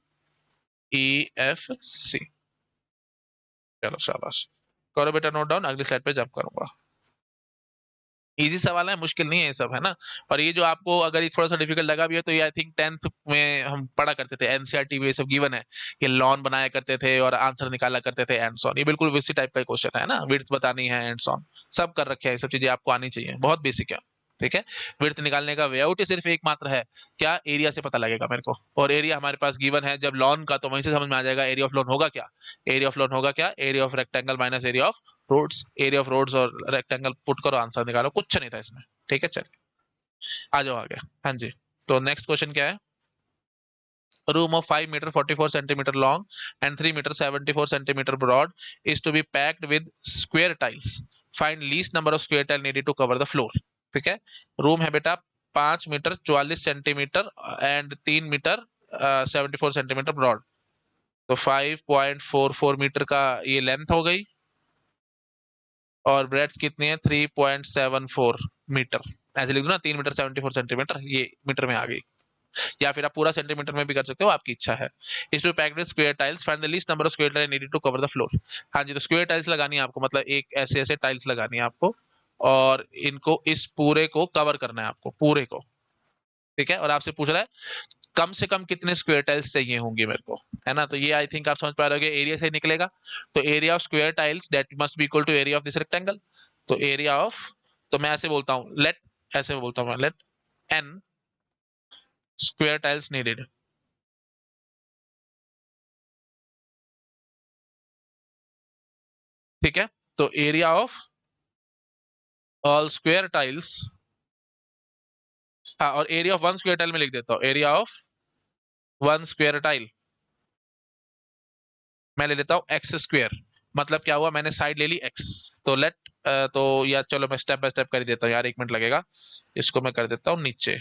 EFC। चलो शाबाश, करो बेटा नोट डाउन, अगली स्लाइड पे जंप करूंगा। इजी सवाल है, मुश्किल नहीं है ये सब, है ना। और ये जो आपको अगर ये थोड़ा सा डिफिकल्ट लगा भी है तो ये आई थिंक 10th में हम पढ़ा करते थे, NCERT में ये सब गिवन है। ये लॉन बनाया करते थे और आंसर निकाला करते थे एंड सॉन। ये बिल्कुल इसी टाइप का क्वेश्चन है ना, विड्थ बतानी है एंड सॉन, सब कर रखे हैं, ये सब चीजें आपको आनी चाहिए, बहुत बेसिक है। ठीक है, विड्थ निकालने का वे आउट सिर्फ एक मात्र है, क्या, एरिया से पता लगेगा मेरे को, और एरिया हमारे पास गिवन है जब लॉन का, तो वहीं से समझ में आ जाएगा एरिया ऑफ लॉन होगा क्या। एरिया ऑफ लॉन होगा क्या, area of rectangle minus area of roads. Area of roads और रेक्टेंगल पुट करो, आंसर निकालो, कुछ नहीं था इसमें। ठीक है, चलिए आ जाओ आगे। हाँ जी, तो नेक्स्ट क्वेश्चन क्या है, room of 5 meter 44 centimeter long and 3 meter 74 centimeter broad is to be packed with square tiles. Find least number of square tile needed to cover the floor. ठीक है, रूम है बेटा 5 metre 44 centimetre and 3 metre 74 centimetre broad, तो 5.44 metre का ये length हो गई, और ब्रेड्थ कितनी है 3.74 मीटर, ऐसे लिख दो ना, 3 मीटर 74 सेंटीमीटर, ये मीटर में आ गई, या फिर आप पूरा सेंटीमीटर में भी कर सकते हो, आपकी इच्छा है। Is to packed with square tiles, find the least number of square tile needed to cover the floor. हाँ जी, तो स्क्वायर टाइल्स लगानी है आपको, मतलब एक ऐसे ऐसे टाइल्स लगानी है आपको, और इनको इस पूरे को कवर करना है आपको, पूरे को। ठीक है, और आपसे पूछ रहा है कम से कम कितने स्क्वायर टाइल्स चाहिए होंगे मेरे को, है ना। तो ये आई थिंक आप समझ पा रहे हो, एरिया से ही निकलेगा, तो area of square tiles that must be equal to area of this rectangle. तो एरिया ऑफ, तो मैं ऐसे बोलता हूँ, लेट, ऐसे बोलता हूँ मैं, let n square tiles needed. ठीक है, तो area of all square tiles, हाँ, और area of one square tile में लिख देता हूँ, area of one square tile मैं ले लेता हूँ एक्स स्क्वायर, मतलब क्या हुआ, मैंने साइड ले ली एक्स, तो लेट, तो या चलो मैं स्टेप बाय स्टेप कर ही देता हूँ यार, एक मिनट लगेगा, इसको मैं कर देता हूँ नीचे।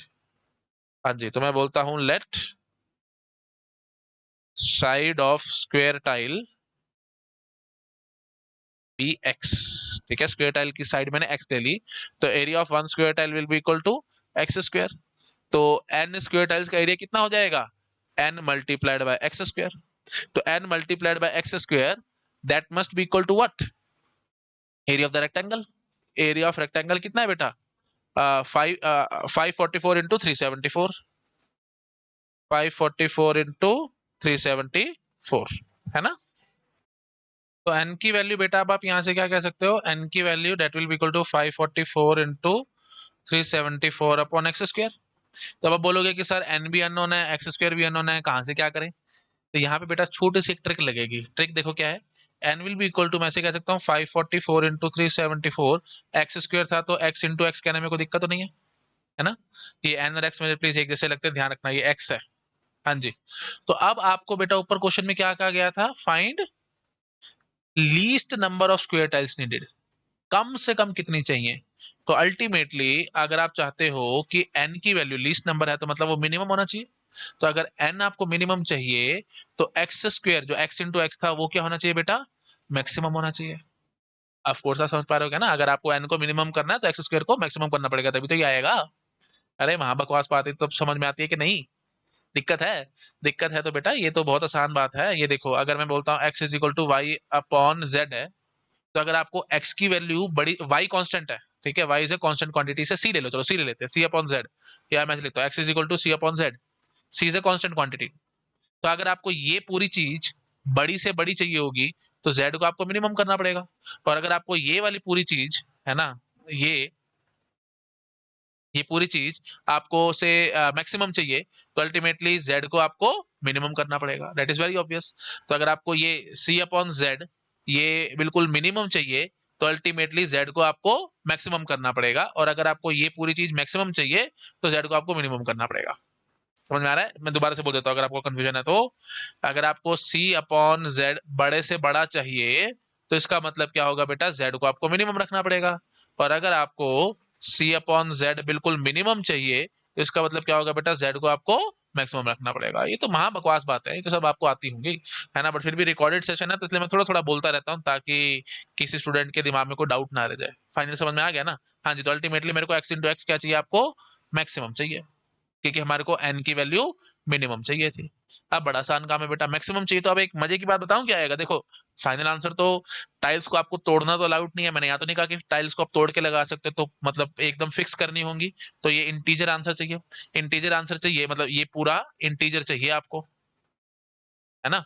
हाँ जी, तो मैं बोलता हूँ let side of square tile be X. ठीक है, स्क्वायर टाइल की साइड मैंने एक्स ले ली, तो area of one square tile will be equal to X square. तो एन स्क्वायर टाइल्स का एरिया कितना हो जाएगा, N multiplied by X square. तो N multiplied by X square that must be equal to what, area of the rectangle. Area of rectangle कितना है बेटा, 544 into 374, 544 into 374, है ना। तो n की वैल्यू बेटा, अब आप यहाँ से क्या कह सकते हो, n की value that will be equal to 544 into 374 upon x square. तो अब आप बोलोगे कि सर n भी अननोन है, एक्स स्क्वायर भी अननोन है, कहाँ से क्या करें। तो यहाँ पे बेटा छोटी सी एक ट्रिक लगेगी, ट्रिक देखो क्या है, n will be equal to, मैं ऐसे कह सकता हूँ 544 इंटू 374, एक्स स्क्वायर था तो x इंटू एक्स कहने में कोई दिक्कत तो नहीं है ना। ये n और x मेरे प्लीज एक जैसे लगते हैं, ध्यान रखना ये x है। हाँ जी, तो अब आपको बेटा ऊपर क्वेश्चन में क्या कहा गया था, find least number of square tiles needed, कम से कम कितनी चाहिए। तो अल्टीमेटली अगर आप चाहते हो कि n की वैल्यू लीस्ट नंबर है तो मतलब वो मिनिमम होना चाहिए, तो अगर n आपको मिनिमम चाहिए तो एक्स स्क्वायर जो x इंटू एक्स था वो क्या होना चाहिए बेटा, मैक्सिमम होना चाहिए। ऑफ कोर्स आप समझ पा रहे हो क्या ना, अगर आपको n को मिनिमम करना है तो एक्स स्क्वायर को मैक्सिमम करना पड़ेगा, तभी तो ये आएगा। अरे वहां बकवास बात है तो समझ में आती है कि नहीं, दिक्कत है, दिक्कत है तो बेटा ये तो बहुत आसान बात है। ये देखो, अगर मैं बोलता हूँ x is equal to y upon z है, तो अगर आपको x की वैल्यू बड़ी, y कांस्टेंट है, ठीक है, y is a constant quantity, से c ले लो, चलो c ले लेते हैं, c अपॉन z, या मैं लिखता हूँ x is equal to c upon z, c is a constant quantity. तो अगर आपको ये पूरी चीज बड़ी से बड़ी चाहिए होगी तो z को आपको मिनिमम करना पड़ेगा, और अगर आपको ये वाली पूरी चीज, है ना, ये पूरी चीज आपको से मैक्सिमम चाहिए तो अल्टीमेटली z को आपको मिनिमम करना पड़ेगा, दैट इज वेरी ऑब्वियस। तो अगर आपको ये c अपॉन z ये बिल्कुल मिनिमम चाहिए तो अल्टीमेटली z को आपको मैक्सिमम करना पड़ेगा, और अगर आपको ये पूरी चीज मैक्सिमम चाहिए तो z को आपको मिनिमम करना पड़ेगा। समझ में आ रहा है, मैं दोबारा से बोल देता हूँ अगर आपको कंफ्यूजन है तो, अगर आपको c अपॉन z बड़े से बड़ा चाहिए तो इसका मतलब क्या होगा बेटा, z को आपको मिनिमम रखना पड़ेगा, और अगर आपको C/Z बिल्कुल मिनिमम चाहिए तो इसका मतलब क्या होगा बेटा, Z को आपको मैक्सिमम रखना पड़ेगा। ये तो महा बकवास बात है, ये तो सब आपको आती होंगी, है ना, बट फिर भी रिकॉर्डेड सेशन है तो इसलिए मैं थोड़ा थोड़ा बोलता रहता हूँ ताकि किसी स्टूडेंट के दिमाग में कोई डाउट ना रह जाए। फाइनल समझ में आ गया ना? हाँ जी, तो अल्टीमेटली मेरे को x क्या चाहिए, आपको मैक्सिमम चाहिए, क्योंकि हमारे को n की वैल्यू मिनिमम चाहिए थी। अब बड़ा आसान काम है बेटा, मैक्सिमम चाहिए तो अब एक मजे की बात बताऊं क्या आएगा, देखो फाइनल आंसर तो टाइल्स को आपको तोड़ना तो अलाउड नहीं है, मैंने यहाँ तो नहीं कहा कि टाइल्स को आप तोड़ के लगा सकते, तो मतलब एकदम फिक्स करनी होंगी, तो ये इंटीजर आंसर चाहिए, इंटीजर आंसर चाहिए मतलब ये पूरा इंटीजर चाहिए आपको, है ना।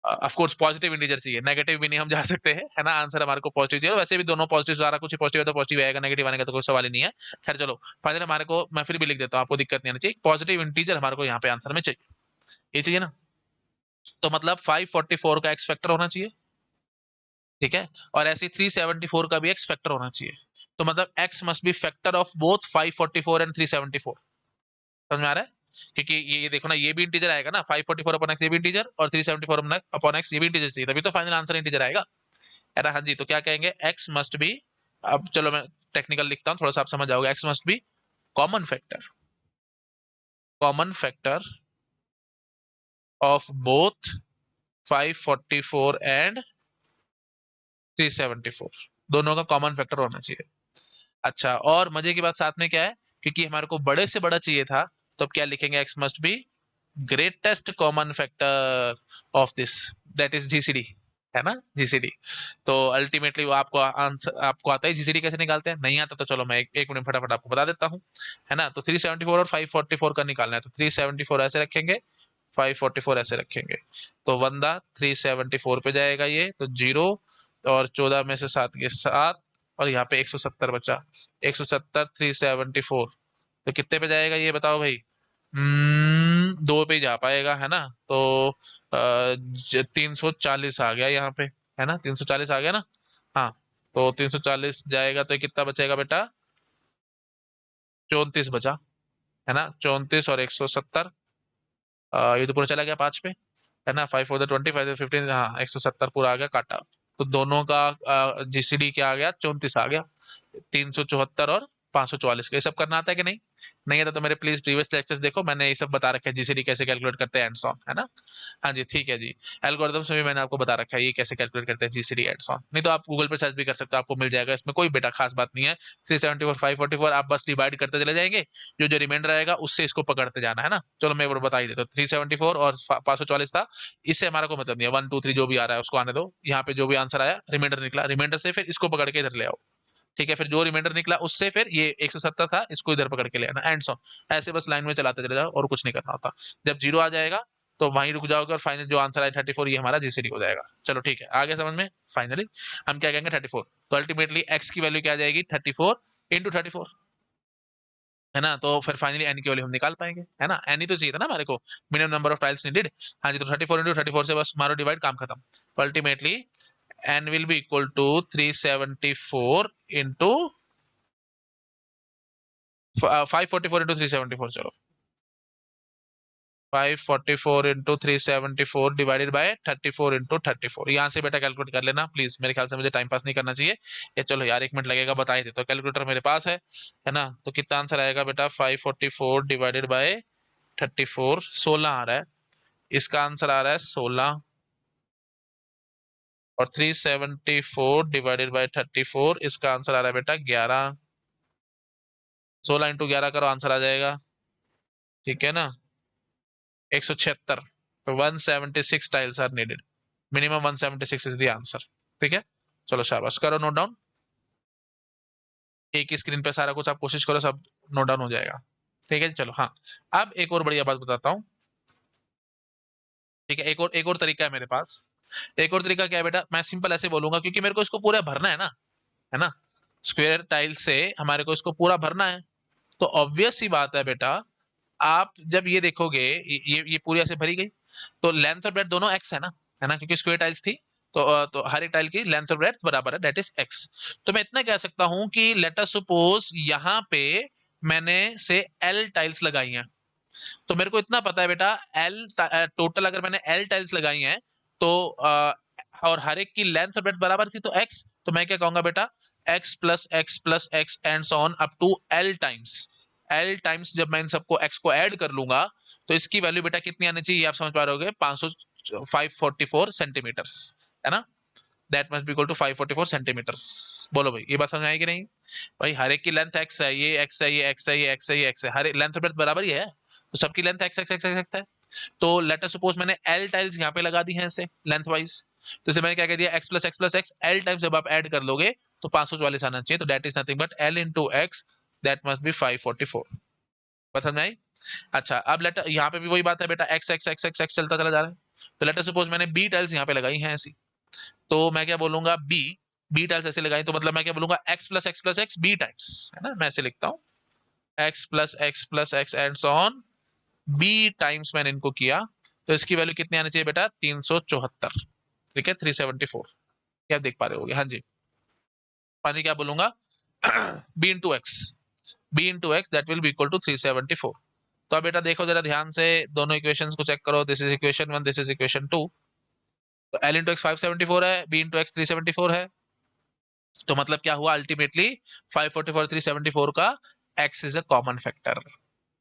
ऑफ कोर्स पॉजिटिव इंटीजर चाहिए, नेगेटिव भी नहीं हम जा सकते हैं, है ना, आंसर हमारे को पॉजिटिव चाहिए, वैसे भी दोनों पॉजिटिव, सारा कुछ पॉजिटिव है तो पॉजिटिव आएगा, नेगेटिव आने का तो कोई सवाल ही नहीं है। खैर चलो, फाइनल हमारे को, मैं फिर भी लिख देता हूँ, आपको दिक्कत नहीं आनी चाहिए, पॉजिटिव इंटीजर हमारे को यहाँ पे आंसर में चाहिए, ये चाहिए ना। तो मतलब 544 का एक्स फैक्टर होना चाहिए, ठीक है, और ऐसे 374 का भी एक्स फैक्टर होना चाहिए, तो मतलब x must be factor of both 544 and 374। समझ में आ रहा है? क्योंकि ये देखो ना, ये भी इंटीजर आएगा ना, 544 अपॉन एक्स ये भी इंटीजर, और 374 अपॉन एक्स ये भी इंटीजर चाहिए, तभी तो फाइनल आंसर इंटीजर आएगा, है ना। हाँ जी, तो क्या कहेंगे, एक्स मस्ट बी, अब चलो मैं टेक्निकल लिखता हूँ, थोड़ा सा आप समझ जाओगे, x must be common factor, common factor of both 544 and 374, दोनों का कॉमन फैक्टर होना चाहिए। अच्छा, और मजे की बात साथ में क्या है, क्योंकि हमारे को बड़े से बड़ा चाहिए था, तो अब क्या लिखेंगे, x must be greatest common factor of this, that is GCD, है ना, जीसीडी। तो अल्टीमेटली वो आपको आंसर, आपको आता है जीसीडी कैसे निकालते हैं, नहीं आता तो चलो मैं एक मिनट फटाफट आपको बता देता हूँ, है ना। तो 374 और 544 का निकालना है, तो 374 ऐसे रखेंगे, 544 ऐसे रखेंगे, तो वंदा 374 पे जाएगा, ये तो 0, और 14 में से 7 ये 7, और यहाँ पे 170 बचा, 170 374, तो कितने पे जाएगा ये बताओ भाई, 2 पे ही जा पाएगा, है ना, तो 340 आ गया यहाँ पे, है ना, 340 आ गया ना। हाँ, तो 340 जाएगा तो ये कितना बचेगा बेटा, 34 बचा, है ना, 34 और 170, ये तो पूरा चला गया 5 पे, है ना, 5 4 20 5 15, हाँ 170 पूरा आ गया काटा, तो दोनों का जीसीडी क्या आ गया, 34 आ गया, 374 और 544 का, ये सब करना आता है कि नहीं, नहीं आता तो मेरे प्लीज प्रीवियस लेक्चर्स देखो, मैंने ये सब बता रखा है, जीसीडी कैसे कैलकुलेट करते हैं एंड सॉन, है ना। हाँ जी, ठीक है जी, एल्गोरिथम्स में भी मैंने आपको बता रखा है ये कैसे कैलकुलेट करते हैं जीसीडी एंड सॉन, नहीं तो आप गूगल पे सर्च भी कर सकते हो, आपको मिल जाएगा, इसमें कोई बेटा खास बात नहीं है। 374 544 आप बस डिवाइड करते चले जाएंगे, जो जो रिमाइंडर आएगा उससे इसको पकड़ते जाना, है ना। चलो मैं एक बार बता ही देता हूँ, 374 और 544 था, इससे हमारा कोई मतलब नहीं है, 1 2 3 जो भी आ रहा है उसको आने दो, यहाँ पे जो भी आंसर आया रिमाइंडर निकला, रिमाइंडर से फिर इसको पकड़ के इधर ले आओ, ठीक है, फिर जो रिमाइंडर निकला उससे फिर ये 170 था, इसको इधर पकड़ के ले आना, एंड सो ऐसे बस लाइन में चलाते चले जाओ और कुछ नहीं करना होता। जब 0 आ जाएगा तो वहीं रुक जाओगे, और फाइनल जो आंसर आए 34, ये हमारा जीसीडी हो जाएगा। चलो ठीक है, आगे समझ में, फाइनली हम क्या कहेंगे 34, तो अल्टीमेटली एक्स की वैल्यू क्या आ जाएगी 34 इंटू 34, है ना, तो फिर फाइनली एन की वैल्यू हम निकाल पाएंगे, है ना, एन ही तो चाहिए था ना हमारे को, minimum number of tiles needed. हाँ जी, तो 34 इंटू 34 से बस मारो डिवाइड, काम खत्म, तो ultimately n will be equal to 374 into 544 into 374, चलो 544 into 374 डिवाइडेड बाय 34 into 34, यहाँ से बेटा कैलकुलेट कर लेना प्लीज, मेरे ख्याल से मुझे टाइम पास नहीं करना चाहिए, ये चलो यार 1 मिनट लगेगा, बता ही देता हूँ, कैलकुलेटर मेरे पास है ना, तो कितना आंसर आएगा बेटा, 544 डिवाइडेड बाय 34, 16 आ रहा है, इसका आंसर आ रहा है 16, और 374 डिवाइडेड बाय 34, इसका आंसर आ रहा है बेटा 11, 16 इंटू 11 करो, आंसर आ जाएगा, ठीक है ना, 176, तो 176 tiles are needed, minimum 176 is the answer, ठीक है। चलो शाबाश, करो नोट डाउन, एक ही स्क्रीन पे सारा कुछ आप कोशिश करो, सब नोट डाउन हो जाएगा, ठीक है चलो। हाँ, अब एक और बढ़िया बात बताता हूँ, ठीक है, एक और तरीका है मेरे पास, एक और तरीका क्या है बेटा, मैं सिंपल ऐसे बोलूंगा, क्योंकि मेरे को इसको पूरा भरना है ना, स्क्वायर टाइल से हमारे को इसको पूरा भरना है, तो ऑब्वियस सी बात है बेटा, आप जब ये देखोगे, ये पूरी ऐसे भरी गई, तो लेंथ और ब्रेड्थ दोनों एक्स है ना, क्योंकि स्क्वायर टाइल्स थी, तो हर एक टाइल की लेंथ और ब्रेड्थ बराबर है, दैट इज एक्स। तो मैं इतना कह सकता हूं कि लेट अस सपोज यहाँ पे मैंने से एल टाइल्स लगाई हैं, तो मेरे को इतना पता है बेटा, एल टोटल अगर मैंने एल टाइल्स लगाई हैं, तो और हर एक की लेंथ और ब्रेड्थ बराबर थी, तो एक्स, तो मैं क्या कहूंगा बेटा, x plus x plus x and so on up to l times जब मैं इन सबको x को ऐड कर लूंगा तो इसकी वैल्यू बेटा कितनी आनी चाहिए, आप समझ पा रहे होगे, 544 सेंटीमीटर्स, है ना। That must be equal to 544 centimetres. बोलो भाई, ये बात समझ आएगी नहीं? भाई हर एक की लेंथ x है, ये x है, ये x है, ये x है, ये x है, हर एक लेंथ ब्रेड्थ बराबर ही है, तो सबकी length x x x x x है। तो लेट अस सपोज मैंने l टाइल्स यहाँ पे लगा दी हैं ऐसे लेंथ वाइज, तो इसे मैंने क्या कह दिया, x plus x l times जब आप ऐड कर लोगे तो 544 आना चाहिए, तो that is nothing but l into x, that must B 544। बात समझ आई? अच्छा, अब लेट यहाँ पे भी वही बात है बेटा, x x x x x चलता चला जा रहा है, तो लेट अस सपोज मैंने b टाइल्स यहाँ पे लगाई हैं ऐसी, तो मैं क्या बोलूंगा, बी टाइल्स ऐसे लगाई, तो मतलब मैं क्या बोलूंगा, x plus x b times, है ना, मैं ऐसे लिखता हूँ x plus x and so on b times मैंने इनको किया, तो इसकी वैल्यू कितनी आनी चाहिए बेटा, 374, ठीक है, 374, क्या आप देख पा रहे होगे? हाँ जी, पानी क्या बोलूंगा, b into x that will be equal to 374। तो अब बेटा देखो जरा ध्यान से, दोनों इक्वेशंस को चेक करो, this is equation 1, this is equation 2, तो l इंटू एक्स 574 है, b इंटू एक्स 374 है, तो मतलब क्या हुआ अल्टीमेटली 544 374 का x is a common factor,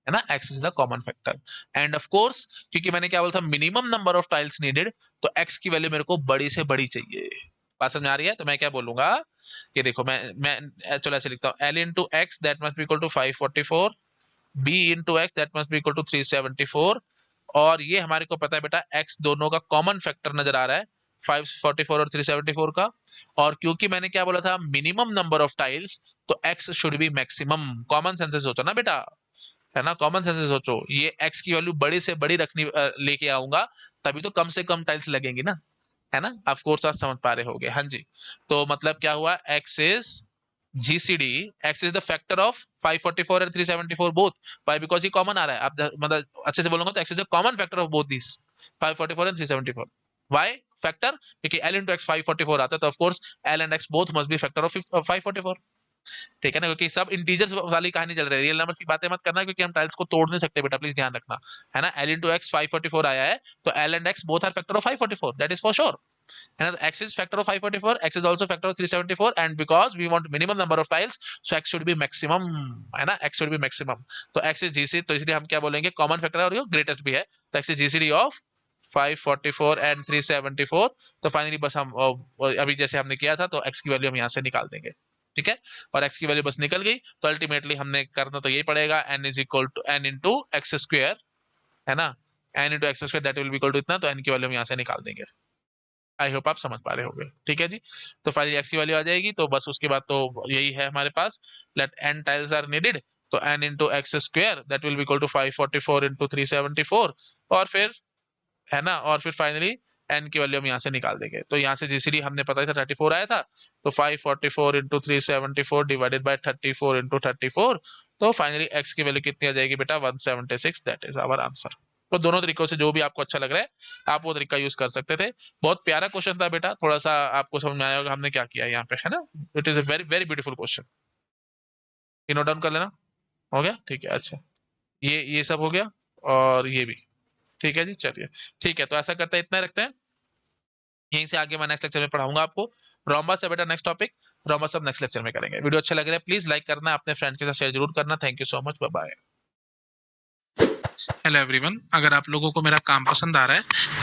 है ना, x is the common factor. End of course क्योंकि मैंने क्या बोला था, minimum number of tiles needed, तो x की वैल्यू मेरे को बड़ी से बड़ी चाहिए। बात समझ आ रही है? तो मैं क्या बोलूंगा, ये देखो मैं चलो ऐसे लिखता हूँ, l into x that must be equal to 544, b into x that must be equal to 374, और ये हमारे को पता है बेटा x दोनों का कॉमन फैक्टर नजर आ रहा है 544 और 374 का, और क्योंकि मैंने क्या बोला था, मिनिमम नंबर ऑफ टाइल्स, तो x should be maximum. Common sense से सोचो ना बेटा, है ना, कॉमन सेंस से सोचो, ये x की वैल्यू बड़ी से बड़ी रखनी लेके आऊंगा, तभी तो कम से कम टाइल्स लगेंगी ना, है ना, ऑफ कोर्स आप समझ पा रहे होगे। हाँ जी, तो मतलब क्या हुआ, x is GCD, x is the factor of 544 and 374 both. Why? Because ये कॉमन आ रहा है, आप मतलब अच्छे से बोलूंगा तो x is a common factor of both these 544 and 374. Why factor? क्योंकि l into x 544 आता है, तो of course l and x both must be factor of 544, ठीक है ना, क्योंकि सब इंटीजर्स वाली कहानी चल रही है, रियल नंबर्स की बातें मत करना, क्योंकि हम टाइल्स को तोड़ नहीं सकते बेटा, प्लीज ध्यान रखना, है ना। l into x 544 आया है, तो l and x both are factor of 544, that is for sure, and x is factor of 544, x is also factor of 374, and because we want minimum number of tiles, so x should be maximum, है ना, x should be maximum, तो x is GCD, तो इसलिए हम क्या बोलेंगे, common factor है और ये ग्रेटेस्ट भी है, तो x is GCD of 544 and 374। तो फाइनली बस हम अभी जैसे हमने किया था, तो x की वैल्यू हम यहाँ से निकाल देंगे, ठीक है, और x की वैल्यू बस निकल गई, तो अल्टीमेटली हमने करना तो यही पड़ेगा, n is equal to n into x square, है ना, n into x square that will be equal to इतना, तो n की वैल्यू हम यहाँ से निकाल देंगे। आई होप आप समझ पा रहे होंगे, ठीक है जी। तो फाइनली एक्स की वैल्यू आ जाएगी, तो बस उसके बाद तो यही है हमारे पास, let n tiles are needed, तो n into x square that will be equal to 544 into 374, और फिर, है ना, और फिर फाइनली n की वैल्यू हम यहाँ से निकाल देंगे, तो यहाँ से जीसीडी हमने पता था 34 आया था, तो 544 इंटू 374 डिवाइडेड बाय 34 इंटू 34, तो फाइनली x की वैल्यू कितनी आ जाएगी बेटा, 176, दैट इज आवर आंसर। तो दोनों तरीकों से जो भी आपको अच्छा लग रहा है आप वो तरीका यूज कर सकते थे। बहुत प्यारा क्वेश्चन था बेटा, थोड़ा सा आपको समझ में आया होगा हमने क्या किया यहाँ पे, है ना। It is a very very beautiful question, ये नोट डाउन कर लेना, हो गया, ठीक है। अच्छा, ये सब हो गया, और ये भी ठीक है जी, चलिए ठीक है, तो ऐसा करते हैं, इतना रखते हैं, यहीं से आगे मैं नेक्स्ट लेक्चर में पढ़ाऊंगा आपको रोम्बस है बेटा, नेक्स्ट टॉपिक रोम्बस सब नेक्स्ट लेक्चर में करेंगे। वीडियो अच्छा लग रहा है प्लीज लाइक करना, अपने फ्रेंड के साथ शेयर जरूर करना। Thank you so much, bye bye. Hello everyone, अगर आप लोगों को मेरा काम पसंद आ रहा है,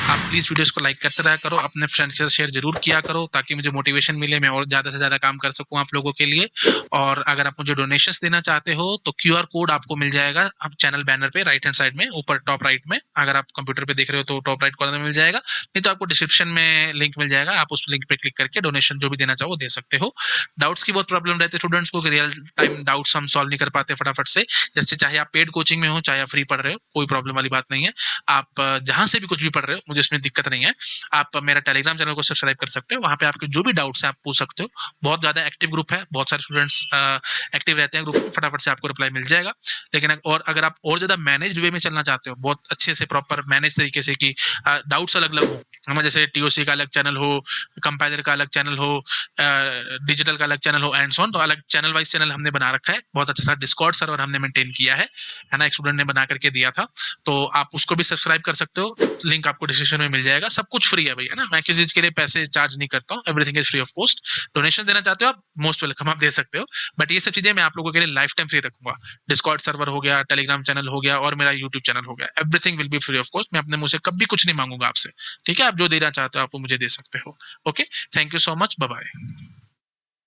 आप प्लीज़ वीडियोस को लाइक करते रहा करो, अपने फ्रेंड्स के साथ शेयर जरूर किया करो, ताकि मुझे मोटिवेशन मिले, मैं और ज़्यादा से ज़्यादा काम कर सकूं आप लोगों के लिए। और अगर आप मुझे डोनेशंस देना चाहते हो तो क्यूआर कोड आपको मिल जाएगा आप चैनल बैनर पे राइट हैंड साइड में ऊपर टॉप राइट में, अगर आप कंप्यूटर पे देख रहे हो तो टॉप राइट कॉर्नर में मिल जाएगा, नहीं तो आपको डिस्क्रिप्शन में लिंक मिल जाएगा, आप उस लिंक पे क्लिक करके डोनेशन जो भी देना चाहो दे सकते हो। डाउट्स की बहुत प्रॉब्लम रहती है स्टूडेंट्स को, रियल टाइम डाउट्स हम सॉल्व नहीं कर पाते फटाफट से, जैसे चाहे आप पेड कोचिंग में हो चाहे आप फ्री पढ़ रहे हो, कोई प्रॉब्लम वाली बात नहीं है। आप जहां से भी कुछ भी पढ़ रहे हो, मुझे इसमें दिक्कत नहीं है, आप मेरा टेलीग्राम चैनल को सब्सक्राइब कर सकते हो, वहां पे आपके जो भी डाउट्स है आप पूछ सकते हो। बहुत ज्यादा एक्टिव ग्रुप है, बहुत सारे स्टूडेंट्स एक्टिव रहते हैं ग्रुप में, फटाफट से आपको रिप्लाई मिल जाएगा। लेकिन और अगर आप और ज्यादा मैनेज्ड वे में चलना चाहते हो, बहुत अच्छे से प्रॉपर मैनेज तरीके से, कि डाउट्स अलग अलग हो, हमें जैसे टीओसी का अलग चैनल हो, कंपाइलर का अलग चैनल हो, डिजिटल का अलग चैनल हो एंड सो ऑन, तो अलग चैनल वाइज चैनल हमने बना रखा है, बहुत अच्छा सा डिस्कॉर्ड सर्वर हमने मेंटेन किया है ना, एक स्टूडेंट ने बना करके दिया था, तो आप उसको भी सब्सक्राइब कर सकते हो, लिंक आपको डिस्क्रिप्शन में मिल जाएगा। सब कुछ फ्री है भैया ना, मैं किसी चीज के लिए पैसे चार्ज नहीं करता हूँ, everything is free of cost. Donation देना चाहते हो आप, मोस्ट वेलकम, आप दे सकते हो। बट ये सब चीजें मैं आप लोगों के लिए लाइफ टाइम फ्री रखूंगा। डिस्कॉर्ड सर्वर हो गया, टेलीग्राम चैनल हो गया, और मेरा यूट्यूब चैनल हो गया, everything will be free of cost. मैं अपने मुंह से कभी कुछ नहीं मांगूंगा आपसे, ठीक है? आप जो देना चाहते हो आप वो मुझे दे सकते हो। Okay, thank you so much, bye bye.